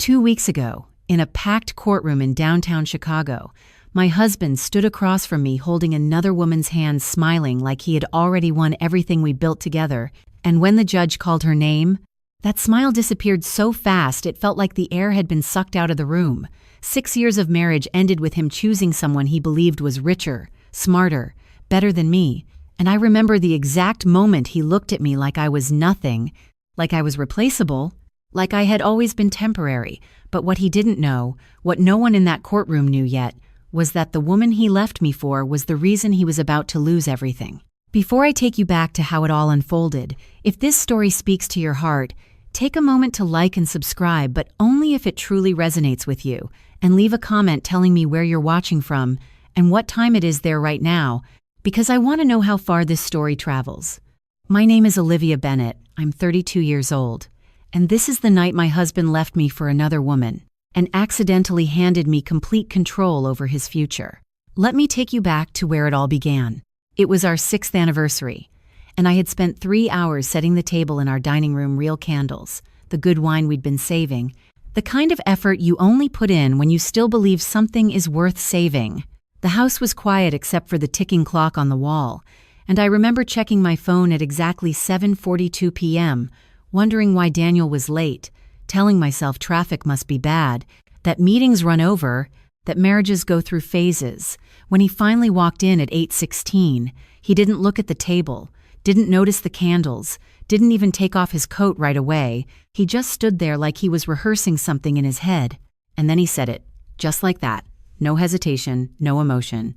2 weeks ago, in a packed courtroom in downtown Chicago, my husband stood across from me holding another woman's hand, smiling like he had already won everything we built together, and when the judge called her name, that smile disappeared so fast it felt like the air had been sucked out of the room. 6 years of marriage ended with him choosing someone he believed was richer, smarter, better than me, and I remember the exact moment he looked at me like I was nothing, like I was replaceable, like I had always been temporary. But what he didn't know, what no one in that courtroom knew yet, was that the woman he left me for was the reason he was about to lose everything. Before I take you back to how it all unfolded, if this story speaks to your heart, take a moment to like and subscribe, but only if it truly resonates with you, and leave a comment telling me where you're watching from and what time it is there right now, because I want to know how far this story travels. My name is Olivia Bennett. I'm 32 years old. And this is the night my husband left me for another woman and accidentally handed me complete control over his future. Let me take you back to where it all began. It was our 6th anniversary, and I had spent 3 hours setting the table in our dining room, real candles, the good wine we'd been saving, the kind of effort you only put in when you still believe something is worth saving. The house was quiet except for the ticking clock on the wall, and I remember checking my phone at exactly 7:42 p.m., wondering why Daniel was late, telling myself traffic must be bad, that meetings run over, that marriages go through phases. When he finally walked in at 8:16, he didn't look at the table, didn't notice the candles, didn't even take off his coat right away. He just stood there like he was rehearsing something in his head. And then he said it, just like that. No hesitation, no emotion.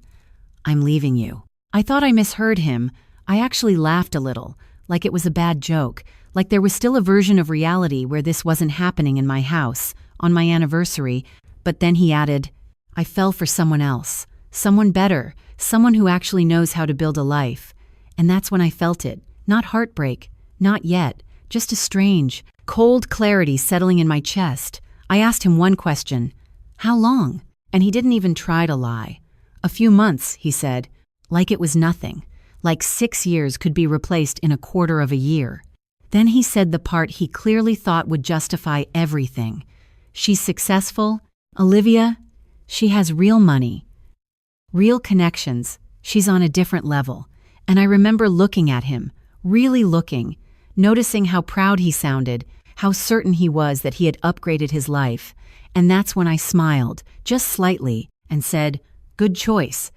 "I'm leaving you." I thought I misheard him. I actually laughed a little, like it was a bad joke, like there was still a version of reality where this wasn't happening in my house, on my anniversary. But then he added, "I fell for someone else, someone better, someone who actually knows how to build a life." And that's when I felt it. Not heartbreak, not yet, just a strange, cold clarity settling in my chest. I asked him one question, "How long?" And he didn't even try to lie. "A few months," he said, like it was nothing, like 6 years could be replaced in a quarter of a year. Then he said the part he clearly thought would justify everything. "She's successful, Olivia. She has real money, real connections. She's on a different level." And I remember looking at him, really looking, noticing how proud he sounded, how certain he was that he had upgraded his life. And that's when I smiled, just slightly, and said, "Good choice."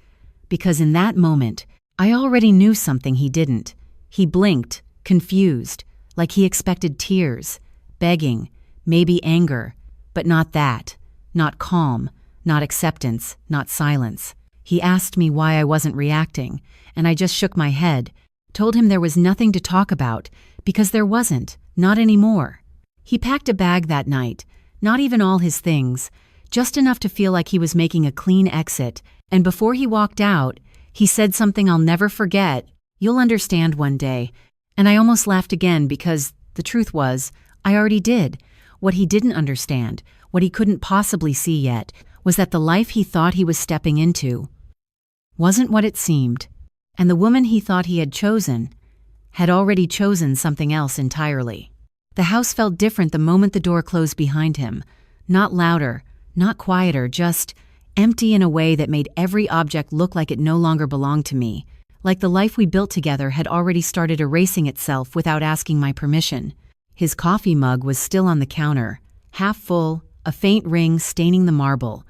Because in that moment, I already knew something he didn't. He blinked, confused, like he expected tears, begging, maybe anger, but not that, not calm, not acceptance, not silence. He asked me why I wasn't reacting, and I just shook my head, told him there was nothing to talk about, because there wasn't, not anymore. He packed a bag that night, not even all his things, just enough to feel like he was making a clean exit, and before he walked out, he said something I'll never forget. "You'll understand one day." And I almost laughed again because the truth was, I already did. What he didn't understand, what he couldn't possibly see yet, was that the life he thought he was stepping into wasn't what it seemed, and the woman he thought he had chosen had already chosen something else entirely. The house felt different the moment the door closed behind him. Not louder, not quieter, just empty in a way that made every object look like it no longer belonged to me. Like the life we built together had already started erasing itself without asking my permission. His coffee mug was still on the counter, half full, a faint ring staining the marble.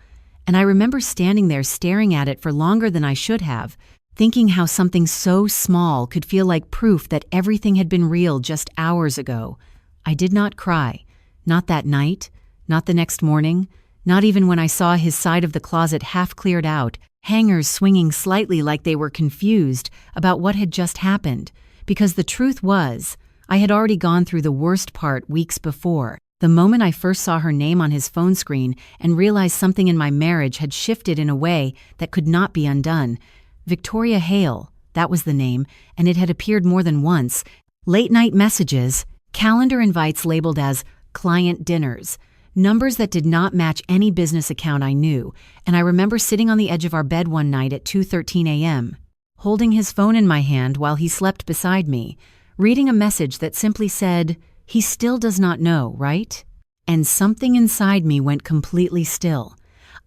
And I remember standing there staring at it for longer than I should have, thinking how something so small could feel like proof that everything had been real just hours ago. I did not cry. Not that night, not the next morning, not even when I saw his side of the closet half cleared out, hangers swinging slightly like they were confused about what had just happened. Because the truth was, I had already gone through the worst part weeks before. The moment I first saw her name on his phone screen and realized something in my marriage had shifted in a way that could not be undone. Victoria Hale, that was the name, and it had appeared more than once. Late-night messages, calendar invites labeled as client dinners, numbers that did not match any business account I knew, and I remember sitting on the edge of our bed one night at 2:13 a.m., holding his phone in my hand while he slept beside me, reading a message that simply said, "He still does not know, right?" and something inside me went completely still.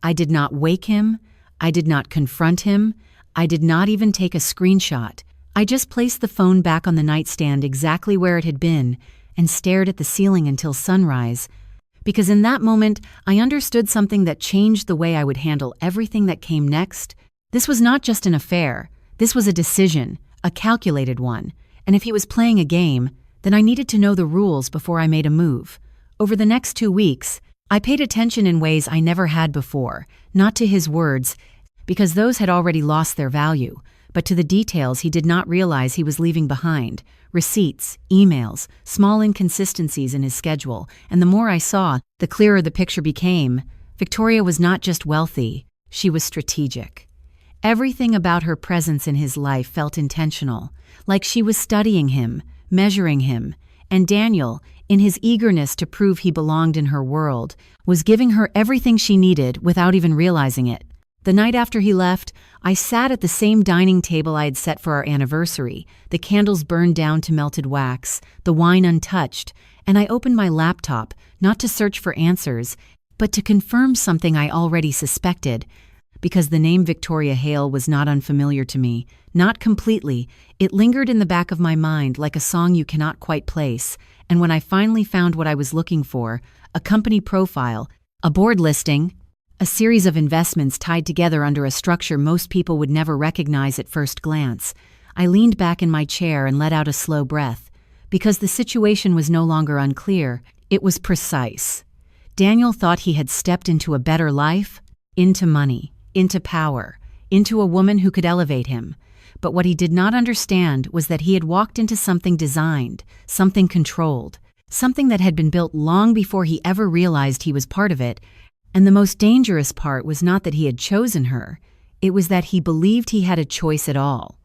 I did not wake him. I did not confront him. I did not even take a screenshot. I just placed the phone back on the nightstand exactly where it had been and stared at the ceiling until sunrise, because in that moment I understood something that changed the way I would handle everything that came next. This was not just an affair. This was a decision, a calculated one, and if he was playing a game, then I needed to know the rules before I made a move. Over the next 2 weeks, I paid attention in ways I never had before, not to his words, because those had already lost their value, but to the details he did not realize he was leaving behind: receipts, emails, small inconsistencies in his schedule, and the more I saw, the clearer the picture became. Victoria was not just wealthy, she was strategic. Everything about her presence in his life felt intentional, like she was studying him, measuring him, and Daniel, in his eagerness to prove he belonged in her world, was giving her everything she needed without even realizing it. The night after he left, I sat at the same dining table I had set for our anniversary, the candles burned down to melted wax, the wine untouched, and I opened my laptop, not to search for answers, but to confirm something I already suspected. Because the name Victoria Hale was not unfamiliar to me, not completely, it lingered in the back of my mind like a song you cannot quite place, and when I finally found what I was looking for, a company profile, a board listing, a series of investments tied together under a structure most people would never recognize at first glance, I leaned back in my chair and let out a slow breath, because the situation was no longer unclear, it was precise. Daniel thought he had stepped into a better life, into money, into power, into a woman who could elevate him. But what he did not understand was that he had walked into something designed, something controlled, something that had been built long before he ever realized he was part of it. And the most dangerous part was not that he had chosen her, it was that he believed he had a choice at all.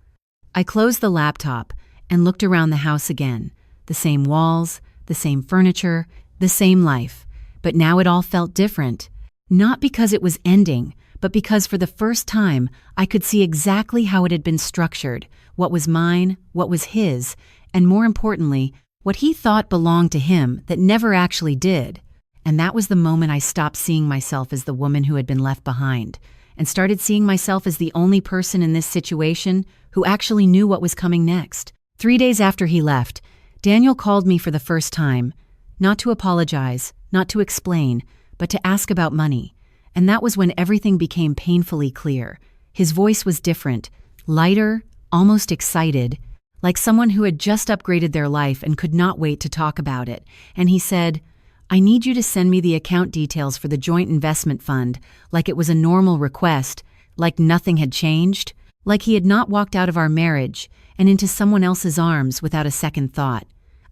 I closed the laptop and looked around the house again. The same walls, the same furniture, the same life. But now it all felt different. Not because it was ending, but because for the first time I could see exactly how it had been structured, what was mine, what was his, and more importantly, what he thought belonged to him that never actually did. And that was the moment I stopped seeing myself as the woman who had been left behind, and started seeing myself as the only person in this situation who actually knew what was coming next. 3 days after he left, Daniel called me for the first time, not to apologize, not to explain, but to ask about money. And that was when everything became painfully clear. His voice was different, lighter, almost excited, like someone who had just upgraded their life and could not wait to talk about it. And he said, "I need you to send me the account details for the joint investment fund," like it was a normal request, like nothing had changed, like he had not walked out of our marriage and into someone else's arms without a second thought.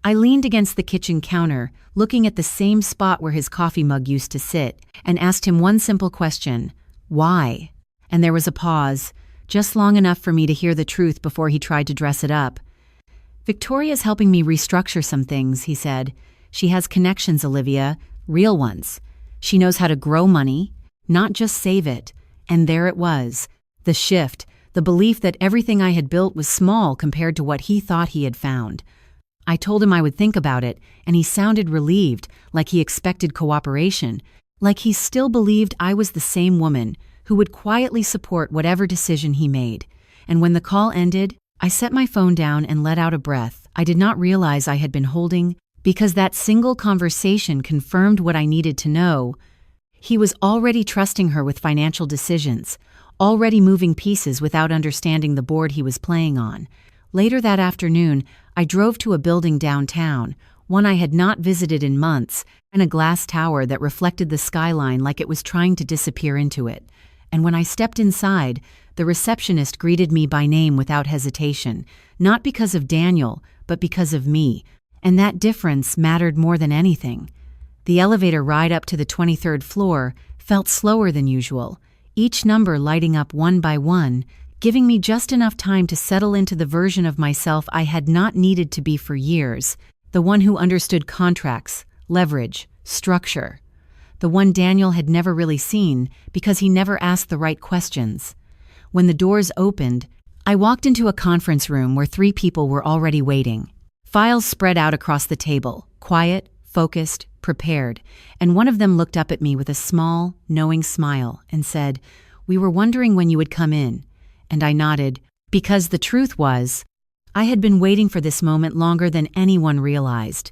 I leaned against the kitchen counter, looking at the same spot where his coffee mug used to sit, and asked him one simple question: why? And there was a pause, just long enough for me to hear the truth before he tried to dress it up. "Victoria's helping me restructure some things," he said. "She has connections, Olivia, real ones. She knows how to grow money, not just save it." And there it was, the shift, the belief that everything I had built was small compared to what he thought he had found. I told him I would think about it, and he sounded relieved, like he expected cooperation, like he still believed I was the same woman who would quietly support whatever decision he made. And when the call ended, I set my phone down and let out a breath I did not realize I had been holding, because that single conversation confirmed what I needed to know. He was already trusting her with financial decisions, already moving pieces without understanding the board he was playing on. Later that afternoon, I drove to a building downtown, one I had not visited in months, and a glass tower that reflected the skyline like it was trying to disappear into it. And when I stepped inside, the receptionist greeted me by name without hesitation, not because of Daniel, but because of me. And that difference mattered more than anything. The elevator ride up to the 23rd floor felt slower than usual, each number lighting up one by one, giving me just enough time to settle into the version of myself I had not needed to be for years, the one who understood contracts, leverage, structure, the one Daniel had never really seen because he never asked the right questions. When the doors opened, I walked into a conference room where 3 people were already waiting. Files spread out across the table, quiet, focused, prepared, and one of them looked up at me with a small, knowing smile and said, "We were wondering when you would come in." And I nodded, because the truth was, I had been waiting for this moment longer than anyone realized.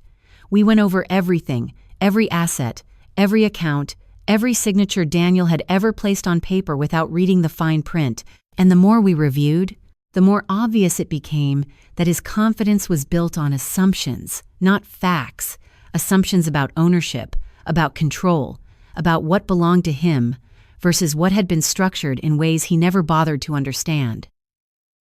We went over everything, every asset, every account, every signature Daniel had ever placed on paper without reading the fine print, and the more we reviewed, the more obvious it became that his confidence was built on assumptions, not facts. Assumptions about ownership, about control, about what belonged to him, versus what had been structured in ways he never bothered to understand.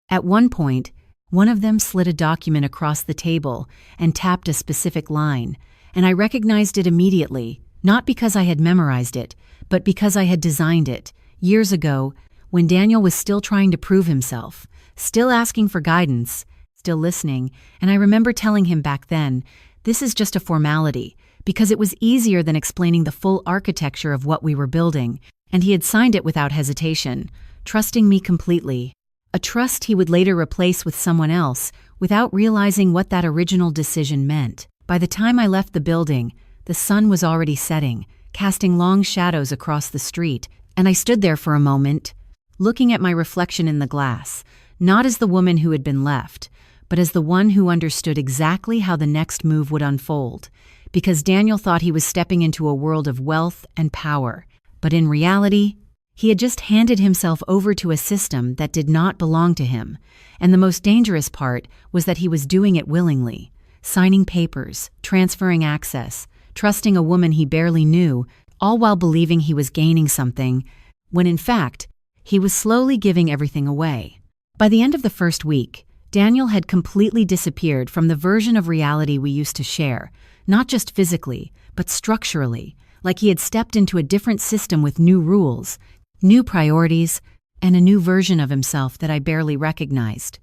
At one point, one of them slid a document across the table and tapped a specific line, and I recognized it immediately, not because I had memorized it, but because I had designed it, years ago, when Daniel was still trying to prove himself, still asking for guidance, still listening, and I remember telling him back then, this is just a formality, because it was easier than explaining the full architecture of what we were building, and he had signed it without hesitation, trusting me completely. A trust he would later replace with someone else, without realizing what that original decision meant. By the time I left the building, the sun was already setting, casting long shadows across the street, and I stood there for a moment, looking at my reflection in the glass, not as the woman who had been left, but as the one who understood exactly how the next move would unfold, because Daniel thought he was stepping into a world of wealth and power, but in reality, he had just handed himself over to a system that did not belong to him, and the most dangerous part was that he was doing it willingly, signing papers, transferring access, trusting a woman he barely knew, all while believing he was gaining something, when in fact, he was slowly giving everything away. By the end of the first week, Daniel had completely disappeared from the version of reality we used to share, not just physically, but structurally, like he had stepped into a different system with new rules, new priorities, and a new version of himself that I barely recognized.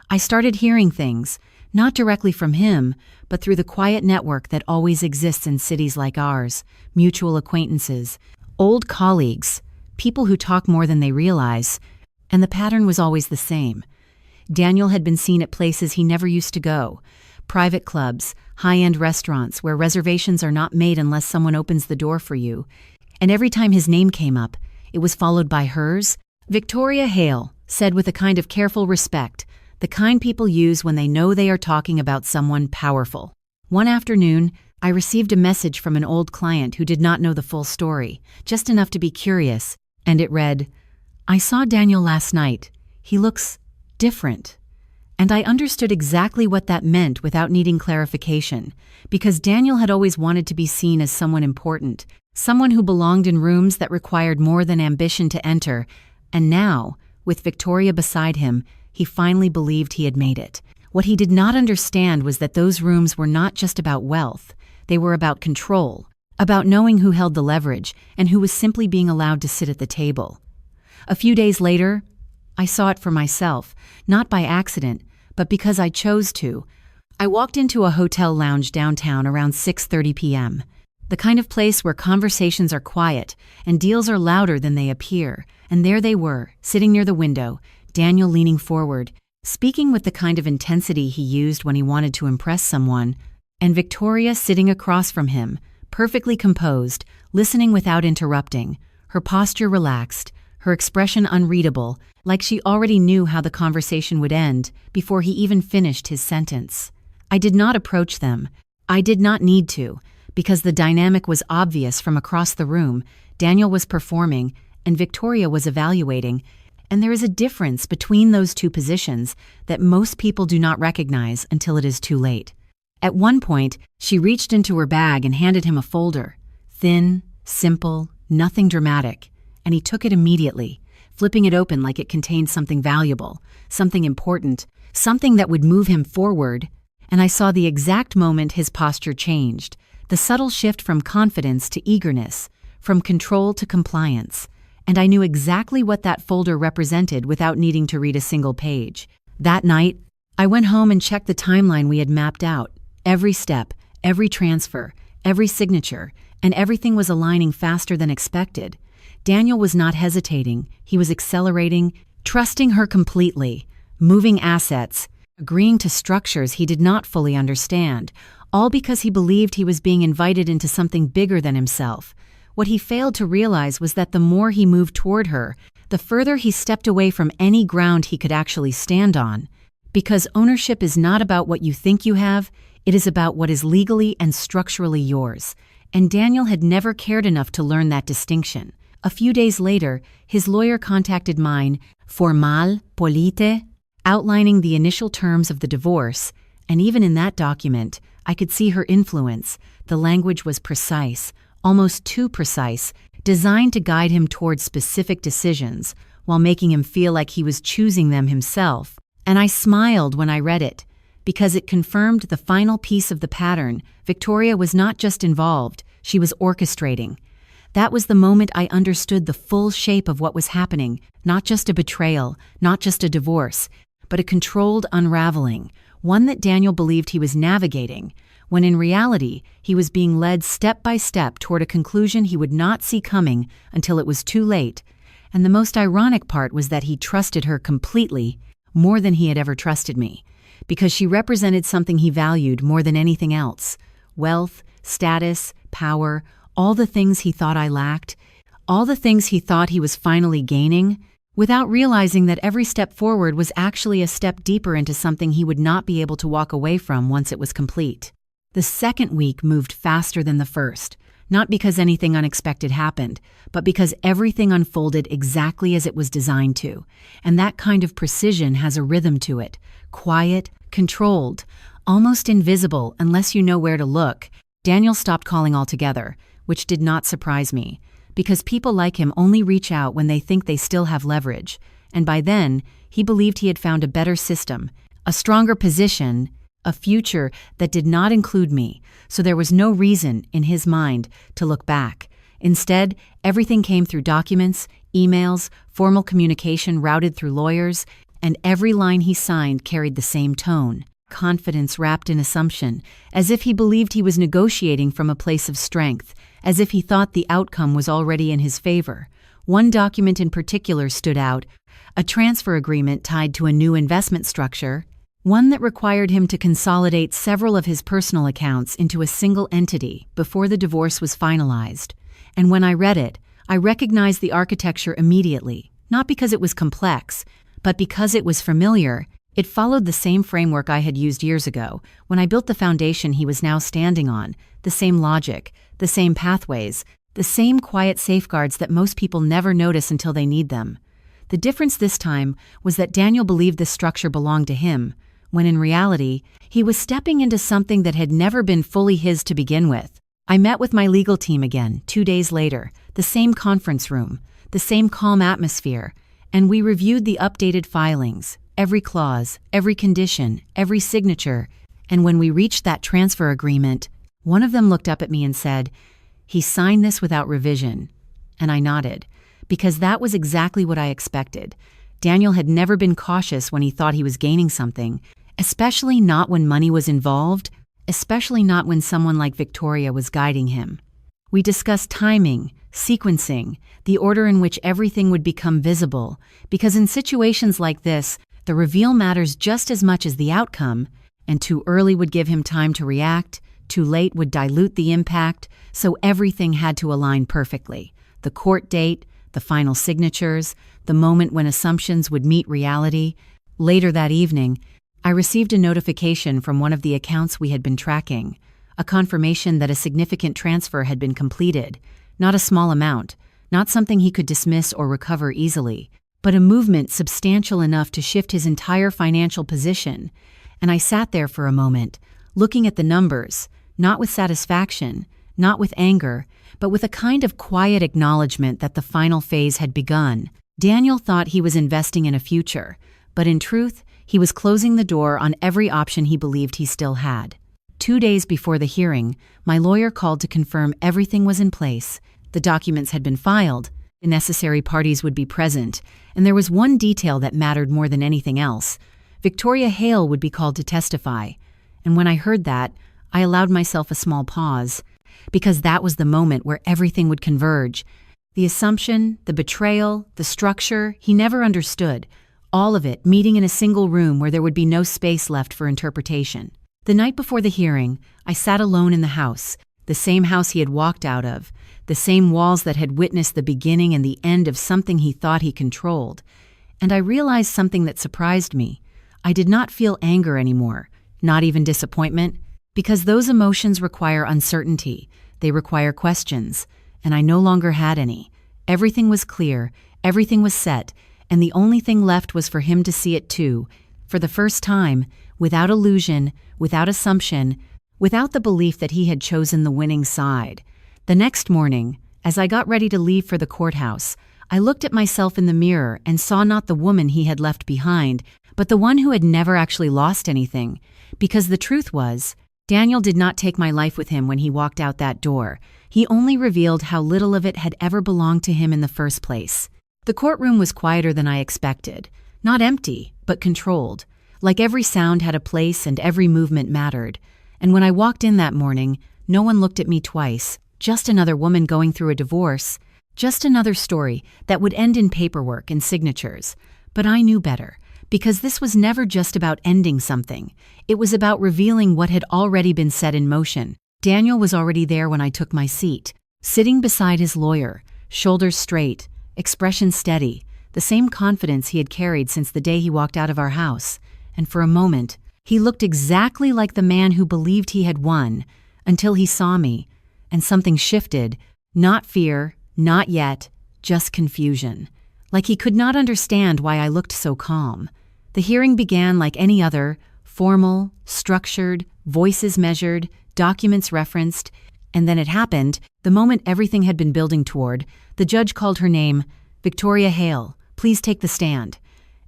I started hearing things, not directly from him, but through the quiet network that always exists in cities like ours, mutual acquaintances, old colleagues, people who talk more than they realize, and the pattern was always the same. Daniel had been seen at places he never used to go, private clubs, high-end restaurants where reservations are not made unless someone opens the door for you, and every time his name came up, it was followed by hers. Victoria Hale, said with a kind of careful respect, the kind people use when they know they are talking about someone powerful. One afternoon, I received a message from an old client who did not know the full story, just enough to be curious, and it read, "I saw Daniel last night. He looks different." And I understood exactly what that meant without needing clarification, because Daniel had always wanted to be seen as someone important, someone who belonged in rooms that required more than ambition to enter, and now, with Victoria beside him, he finally believed he had made it. What he did not understand was that those rooms were not just about wealth, they were about control, about knowing who held the leverage and who was simply being allowed to sit at the table. A few days later, I saw it for myself, not by accident, but because I chose to. I walked into a hotel lounge downtown around 6:30 p.m., the kind of place where conversations are quiet and deals are louder than they appear, and there they were, sitting near the window, Daniel leaning forward, speaking with the kind of intensity he used when he wanted to impress someone, and Victoria sitting across from him, perfectly composed, listening without interrupting, her posture relaxed, her expression unreadable, like she already knew how the conversation would end before he even finished his sentence. I did not approach them. I did not need to, because the dynamic was obvious from across the room. Daniel was performing, and Victoria was evaluating, and there is a difference between those two positions that most people do not recognize until it is too late. At one point, she reached into her bag and handed him a folder. Thin, simple, nothing dramatic, and he took it immediately, flipping it open like it contained something valuable, something important, something that would move him forward, and I saw the exact moment his posture changed, the subtle shift from confidence to eagerness, from control to compliance, and I knew exactly what that folder represented without needing to read a single page. That night, I went home and checked the timeline we had mapped out. Every step, every transfer, every signature, and everything was aligning faster than expected. Daniel was not hesitating, he was accelerating, trusting her completely, moving assets, agreeing to structures he did not fully understand, all because he believed he was being invited into something bigger than himself. What he failed to realize was that the more he moved toward her, the further he stepped away from any ground he could actually stand on. Because ownership is not about what you think you have, it is about what is legally and structurally yours. And Daniel had never cared enough to learn that distinction. A few days later, his lawyer contacted mine, formal, polite, outlining the initial terms of the divorce, and even in that document, I could see her influence. The language was precise, almost too precise, designed to guide him towards specific decisions, while making him feel like he was choosing them himself. And I smiled when I read it, because it confirmed the final piece of the pattern. Victoria was not just involved, she was orchestrating. That was the moment I understood the full shape of what was happening, not just a betrayal, not just a divorce, but a controlled unraveling, one that Daniel believed he was navigating, when in reality he was being led step by step toward a conclusion he would not see coming until it was too late. And the most ironic part was that he trusted her completely, more than he had ever trusted me, because she represented something he valued more than anything else: wealth, status, power, all the things he thought I lacked, all the things he thought he was finally gaining, without realizing that every step forward was actually a step deeper into something he would not be able to walk away from once it was complete. The second week moved faster than the first, not because anything unexpected happened, but because everything unfolded exactly as it was designed to. And that kind of precision has a rhythm to it, quiet, controlled, almost invisible unless you know where to look. Daniel stopped calling altogether, which did not surprise me, because people like him only reach out when they think they still have leverage, and by then, he believed he had found a better system, a stronger position, a future that did not include me, so there was no reason, in his mind, to look back. Instead, everything came through documents, emails, formal communication routed through lawyers, and every line he signed carried the same tone, confidence wrapped in assumption, as if he believed he was negotiating from a place of strength, as if he thought the outcome was already in his favor. One document in particular stood out, a transfer agreement tied to a new investment structure, one that required him to consolidate several of his personal accounts into a single entity before the divorce was finalized. And when I read it, I recognized the architecture immediately, not because it was complex, but because it was familiar. It followed the same framework I had used years ago when I built the foundation he was now standing on, the same logic, the same pathways, the same quiet safeguards that most people never notice until they need them. The difference this time was that Daniel believed this structure belonged to him, when in reality, he was stepping into something that had never been fully his to begin with. I met with my legal team again 2 days later, the same conference room, the same calm atmosphere, and we reviewed the updated filings, every clause, every condition, every signature, and when we reached that transfer agreement, one of them looked up at me and said, "He signed this without revision." And I nodded, because that was exactly what I expected. Daniel had never been cautious when he thought he was gaining something, especially not when money was involved, especially not when someone like Victoria was guiding him. We discussed timing, sequencing, the order in which everything would become visible, because in situations like this, the reveal matters just as much as the outcome, and too early would give him time to react, too late would dilute the impact, so everything had to align perfectly. The court date, the final signatures, the moment when assumptions would meet reality. Later that evening, I received a notification from one of the accounts we had been tracking, a confirmation that a significant transfer had been completed, not a small amount, not something he could dismiss or recover easily, but a movement substantial enough to shift his entire financial position. And I sat there for a moment, looking at the numbers, not with satisfaction, not with anger, but with a kind of quiet acknowledgement that the final phase had begun. Daniel thought he was investing in a future, but in truth, he was closing the door on every option he believed he still had. 2 days before the hearing, my lawyer called to confirm everything was in place, the documents had been filed, the necessary parties would be present, and there was one detail that mattered more than anything else. Victoria Hale would be called to testify, and when I heard that, I allowed myself a small pause, because that was the moment where everything would converge. The assumption, the betrayal, the structure, he never understood, all of it meeting in a single room where there would be no space left for interpretation. The night before the hearing, I sat alone in the house, the same house he had walked out of, the same walls that had witnessed the beginning and the end of something he thought he controlled. And I realized something that surprised me. I did not feel anger anymore, not even disappointment, because those emotions require uncertainty. They require questions, and I no longer had any. Everything was clear, everything was set, and the only thing left was for him to see it too, for the first time, without illusion, without assumption, without the belief that he had chosen the winning side. The next morning, as I got ready to leave for the courthouse, I looked at myself in the mirror and saw not the woman he had left behind, but the one who had never actually lost anything. Because the truth was, Daniel did not take my life with him when he walked out that door. He only revealed how little of it had ever belonged to him in the first place. The courtroom was quieter than I expected. Not empty, but controlled. Like every sound had a place and every movement mattered. And when I walked in that morning, no one looked at me twice. Just another woman going through a divorce. Just another story that would end in paperwork and signatures. But I knew better, because this was never just about ending something. It was about revealing what had already been set in motion. Daniel was already there when I took my seat, sitting beside his lawyer, shoulders straight, expression steady, the same confidence he had carried since the day he walked out of our house. And for a moment, he looked exactly like the man who believed he had won, until he saw me, and something shifted. Not fear, not yet, just confusion. Like he could not understand why I looked so calm. The hearing began like any other, formal, structured, voices measured, documents referenced, and then it happened, the moment everything had been building toward. The judge called her name, "Victoria Hale, please take the stand."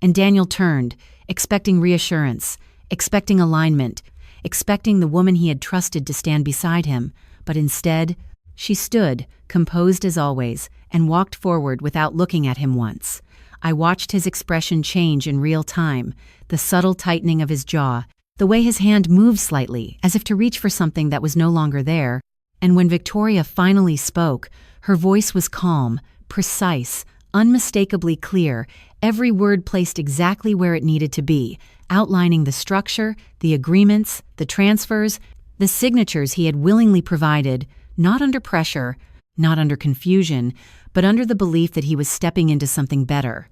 And Daniel turned, expecting reassurance, expecting alignment, expecting the woman he had trusted to stand beside him, but instead, she stood, composed as always, and walked forward without looking at him once. I watched his expression change in real time, the subtle tightening of his jaw, the way his hand moved slightly, as if to reach for something that was no longer there. And when Victoria finally spoke, her voice was calm, precise, unmistakably clear, every word placed exactly where it needed to be, outlining the structure, the agreements, the transfers, the signatures he had willingly provided, not under pressure, not under confusion, but under the belief that he was stepping into something better.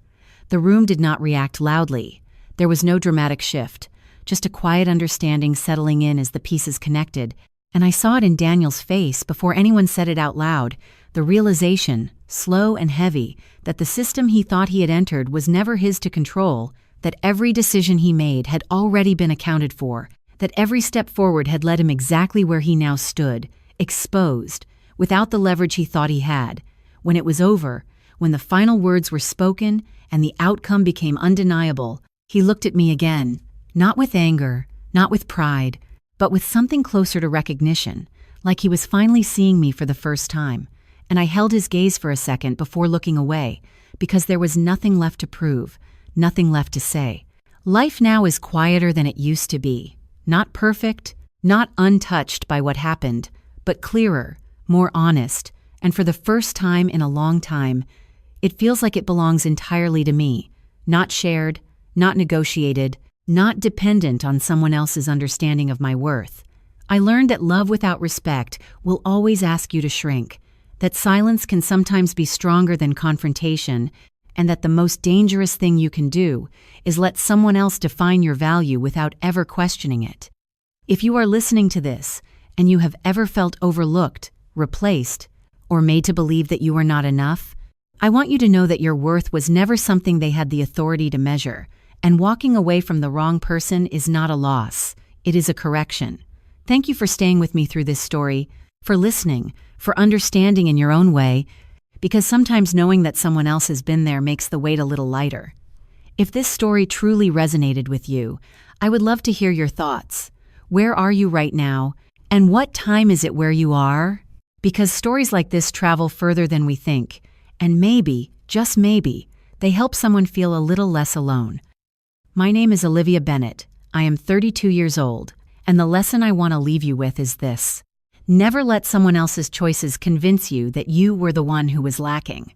The room did not react loudly. There was no dramatic shift, just a quiet understanding settling in as the pieces connected, and I saw it in Daniel's face before anyone said it out loud, the realization, slow and heavy, that the system he thought he had entered was never his to control, that every decision he made had already been accounted for, that every step forward had led him exactly where he now stood, exposed, without the leverage he thought he had. When it was over, when the final words were spoken and the outcome became undeniable, he looked at me again, not with anger, not with pride, but with something closer to recognition, like he was finally seeing me for the first time. And I held his gaze for a second before looking away, because there was nothing left to prove, nothing left to say. Life now is quieter than it used to be. Not perfect, not untouched by what happened, but clearer, more honest, and for the first time in a long time, it feels like it belongs entirely to me, not shared, not negotiated, not dependent on someone else's understanding of my worth. I learned that love without respect will always ask you to shrink, that silence can sometimes be stronger than confrontation, and that the most dangerous thing you can do is let someone else define your value without ever questioning it. If you are listening to this, and you have ever felt overlooked, replaced, or made to believe that you are not enough, I want you to know that your worth was never something they had the authority to measure, and walking away from the wrong person is not a loss, it is a correction. Thank you for staying with me through this story, for listening, for understanding in your own way, because sometimes knowing that someone else has been there makes the weight a little lighter. If this story truly resonated with you, I would love to hear your thoughts. Where are you right now? And what time is it where you are? Because stories like this travel further than we think, and maybe, just maybe, they help someone feel a little less alone. My name is Olivia Bennett. I am 32 years old, and the lesson I want to leave you with is this. Never let someone else's choices convince you that you were the one who was lacking.